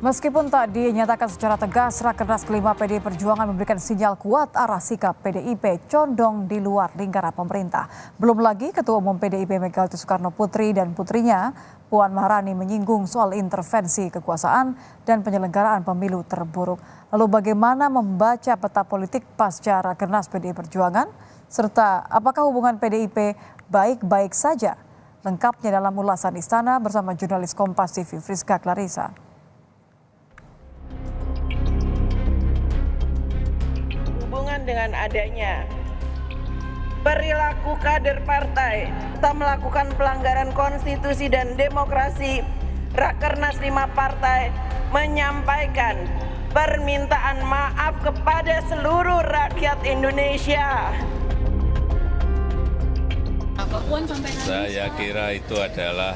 Meskipun tak dinyatakan secara tegas, Rakernas kelima PDI Perjuangan memberikan sinyal kuat arah sikap PDIP condong di luar lingkaran pemerintah. Belum lagi Ketua Umum PDIP Megawati Soekarno Putri dan putrinya, Puan Maharani menyinggung soal intervensi kekuasaan dan penyelenggaraan pemilu terburuk. Lalu bagaimana membaca peta politik pasca Rakernas PDI Perjuangan? Serta apakah hubungan PDIP baik-baik saja? Lengkapnya dalam ulasan Istana bersama jurnalis Kompas TV Friska Clarissa. Dengan adanya perilaku kader partai serta melakukan pelanggaran konstitusi dan demokrasi, Rakernas 5 partai menyampaikan permintaan maaf kepada seluruh rakyat Indonesia. Saya kira itu adalah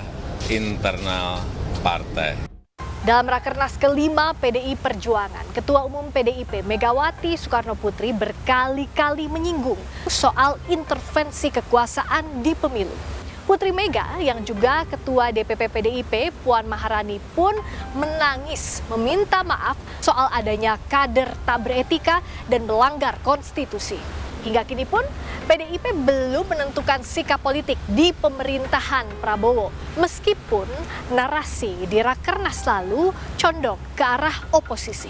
internal partai. Dalam Rakernas kelima PDI Perjuangan, Ketua Umum PDIP Megawati Soekarno Putri berkali-kali menyinggung soal intervensi kekuasaan di pemilu. Putri Mega yang juga Ketua DPP PDIP Puan Maharani pun menangis meminta maaf soal adanya kader tak beretika dan melanggar konstitusi. Hingga kini pun PDIP belum menentukan sikap politik di pemerintahan Prabowo. Meskipun narasi di Rakernas lalu condong ke arah oposisi.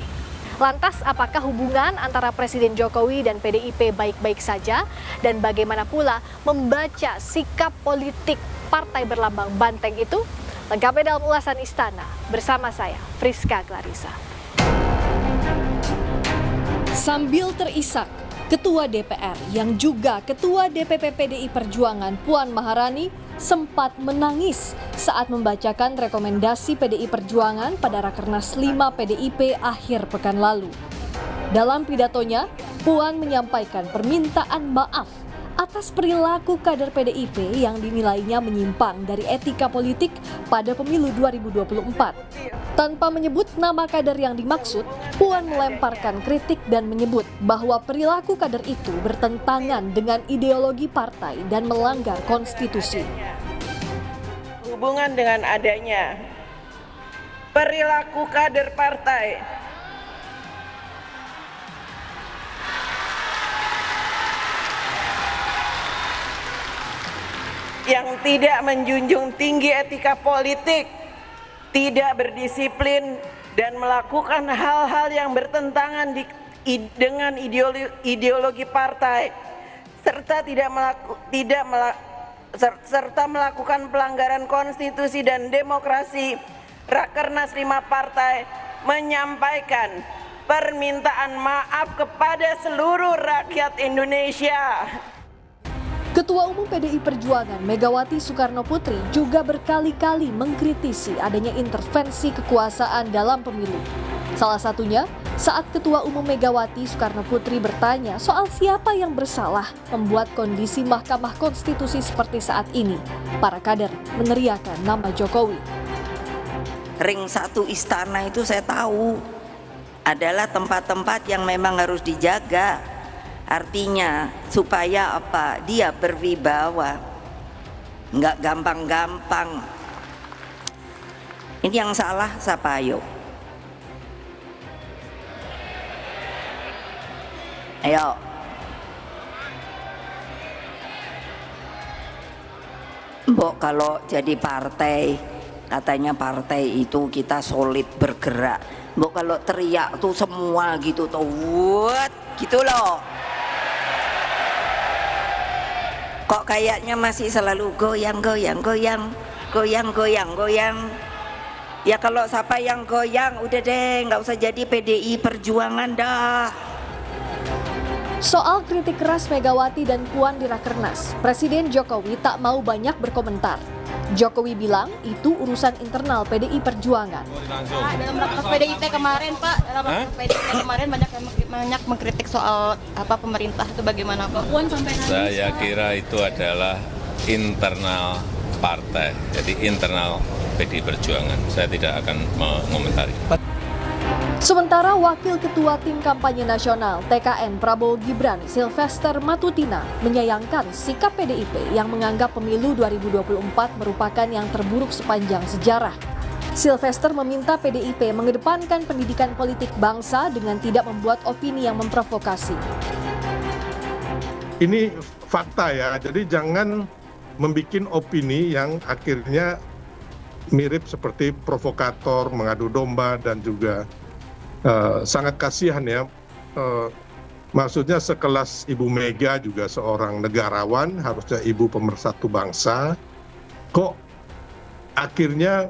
Lantas apakah hubungan antara Presiden Jokowi dan PDIP baik-baik saja? Dan bagaimana pula membaca sikap politik partai berlambang banteng itu? Lengkapnya dalam ulasan Istana bersama saya, Friska Clarissa. Sambil terisak, Ketua DPR yang juga Ketua DPP PDI Perjuangan Puan Maharani sempat menangis saat membacakan rekomendasi PDI Perjuangan pada Rakernas 5 PDIP akhir pekan lalu. Dalam pidatonya, Puan menyampaikan permintaan maaf atas perilaku kader PDIP yang dinilainya menyimpang dari etika politik pada pemilu 2024. Tanpa menyebut nama kader yang dimaksud, Puan melemparkan kritik dan menyebut bahwa perilaku kader itu bertentangan dengan ideologi partai dan melanggar konstitusi. Hubungan dengan adanya perilaku kader partai yang tidak menjunjung tinggi etika politik, tidak berdisiplin, dan melakukan hal-hal yang bertentangan dengan ideologi partai, serta melakukan pelanggaran konstitusi dan demokrasi, Rakernas 5 partai menyampaikan permintaan maaf kepada seluruh rakyat Indonesia. Ketua Umum PDI Perjuangan Megawati Soekarno Putri juga berkali-kali mengkritisi adanya intervensi kekuasaan dalam pemilu. Salah satunya saat Ketua Umum Megawati Soekarno Putri bertanya soal siapa yang bersalah membuat kondisi Mahkamah Konstitusi seperti saat ini. Para kader meneriakan nama Jokowi. Ring 1 istana itu saya tahu adalah tempat-tempat yang memang harus dijaga. Artinya supaya apa? Dia berwibawa, nggak gampang-gampang. Ini yang salah siapa? Ayo, ayo. Mbok kalau jadi partai, katanya partai itu kita solid bergerak. Mbok kalau teriak tuh semua gitu tuh, gitu loh. Kok kayaknya masih selalu goyang. Ya kalau siapa yang goyang udah deh nggak usah jadi PDI Perjuangan dah. Soal kritik keras Megawati dan Puan di Rakernas, Presiden Jokowi tak mau banyak berkomentar. Jokowi bilang itu urusan internal PDI Perjuangan. Dalam rapat PDIP kemarin Pak, banyak mengkritik soal pemerintah itu bagaimana Pak? Puan sampaikan. Saya kira itu adalah internal partai, jadi internal PDI Perjuangan. Saya tidak akan mengomentari. Sementara Wakil Ketua Tim Kampanye Nasional TKN Prabowo Gibran Sylvester Matutina menyayangkan sikap PDIP yang menganggap pemilu 2024 merupakan yang terburuk sepanjang sejarah. Sylvester meminta PDIP mengedepankan pendidikan politik bangsa dengan tidak membuat opini yang memprovokasi. Ini fakta ya, jadi jangan membuat opini yang akhirnya mirip seperti provokator, mengadu domba, dan juga sangat kasihan ya. Maksudnya sekelas Ibu Mega juga seorang negarawan, harusnya ibu pemersatu bangsa, kok akhirnya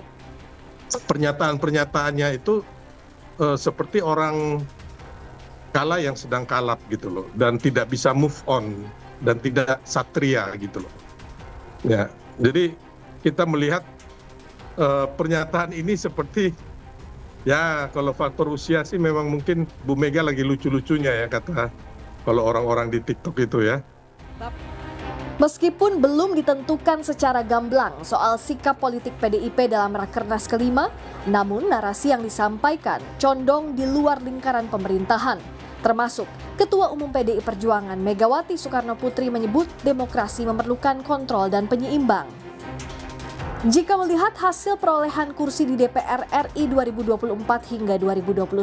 pernyataan-pernyataannya itu seperti orang kalah yang sedang kalap gitu loh, dan tidak bisa move on, dan tidak satria gitu loh. Ya, jadi kita melihat pernyataan ini seperti, ya kalau faktor usia sih memang mungkin Bu Mega lagi lucu-lucunya ya, kata kalau orang-orang di TikTok itu ya. Meskipun belum ditentukan secara gamblang soal sikap politik PDIP dalam Rakernas kelima, namun narasi yang disampaikan condong di luar lingkaran pemerintahan. Termasuk Ketua Umum PDI Perjuangan Megawati Soekarno Putri menyebut demokrasi memerlukan kontrol dan penyeimbang. Jika melihat hasil perolehan kursi di DPR RI 2024 hingga 2029,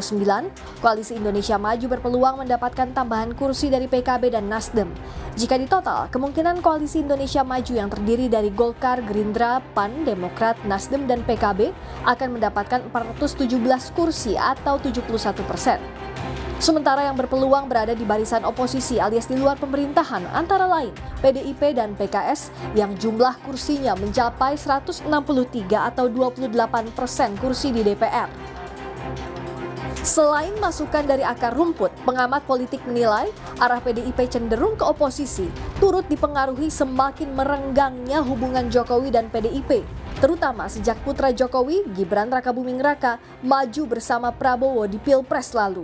Koalisi Indonesia Maju berpeluang mendapatkan tambahan kursi dari PKB dan Nasdem. Jika ditotal, kemungkinan Koalisi Indonesia Maju yang terdiri dari Golkar, Gerindra, PAN, Demokrat, Nasdem, dan PKB akan mendapatkan 417 kursi atau 71%. Sementara yang berpeluang berada di barisan oposisi alias di luar pemerintahan antara lain PDIP dan PKS yang jumlah kursinya mencapai 163 atau 28% kursi di DPR. Selain masukan dari akar rumput, pengamat politik menilai arah PDIP cenderung ke oposisi turut dipengaruhi semakin merenggangnya hubungan Jokowi dan PDIP, terutama sejak putra Jokowi, Gibran Rakabuming Raka, maju bersama Prabowo di Pilpres lalu.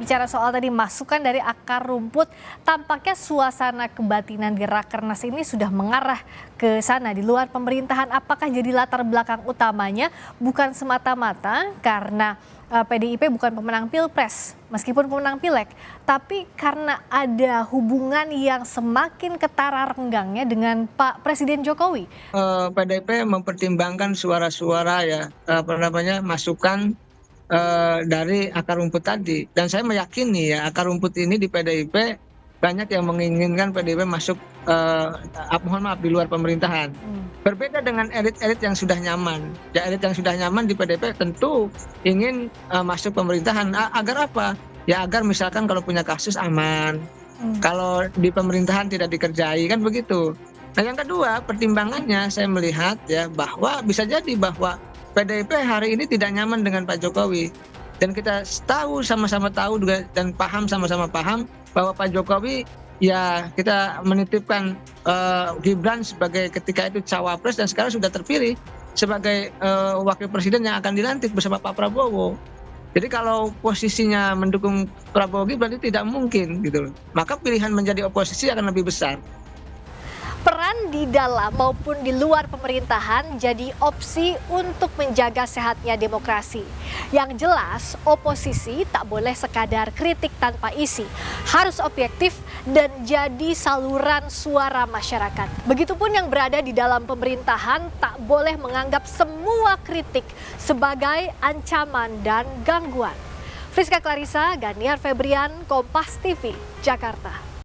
Bicara soal tadi masukan dari akar rumput, tampaknya suasana kebatinan di Rakernas ini sudah mengarah ke sana di luar pemerintahan. Apakah jadi latar belakang utamanya bukan semata-mata karena PDIP bukan pemenang Pilpres meskipun pemenang Pileg, tapi karena ada hubungan yang semakin ketara renggangnya dengan Pak Presiden Jokowi. PDIP mempertimbangkan suara-suara ya, masukan dari akar rumput tadi, dan saya meyakini ya akar rumput ini di PDIP banyak yang menginginkan PDIP masuk di luar pemerintahan. Berbeda dengan elit-elit yang sudah nyaman. Ya, elit yang sudah nyaman di PDIP tentu ingin masuk pemerintahan. Agar apa? Ya agar misalkan kalau punya kasus aman, kalau di pemerintahan tidak dikerjai, kan begitu. Nah yang kedua, pertimbangannya saya melihat ya bahwa bisa jadi bahwa PDIP hari ini tidak nyaman dengan Pak Jokowi, dan kita tahu sama-sama tahu juga dan sama-sama paham bahwa Pak Jokowi ya kita menitipkan Gibran sebagai ketika itu cawapres dan sekarang sudah terpilih sebagai wakil presiden yang akan dilantik bersama Pak Prabowo. Jadi kalau posisinya mendukung Prabowo Gibran itu tidak mungkin gitu loh. Maka pilihan menjadi oposisi akan lebih besar. Peran di dalam maupun di luar pemerintahan jadi opsi untuk menjaga sehatnya demokrasi. Yang jelas, oposisi tak boleh sekadar kritik tanpa isi, harus objektif dan jadi saluran suara masyarakat. Begitupun yang berada di dalam pemerintahan tak boleh menganggap semua kritik sebagai ancaman dan gangguan. Friska Clarissa, Ganiar Febrian, Kompas TV, Jakarta.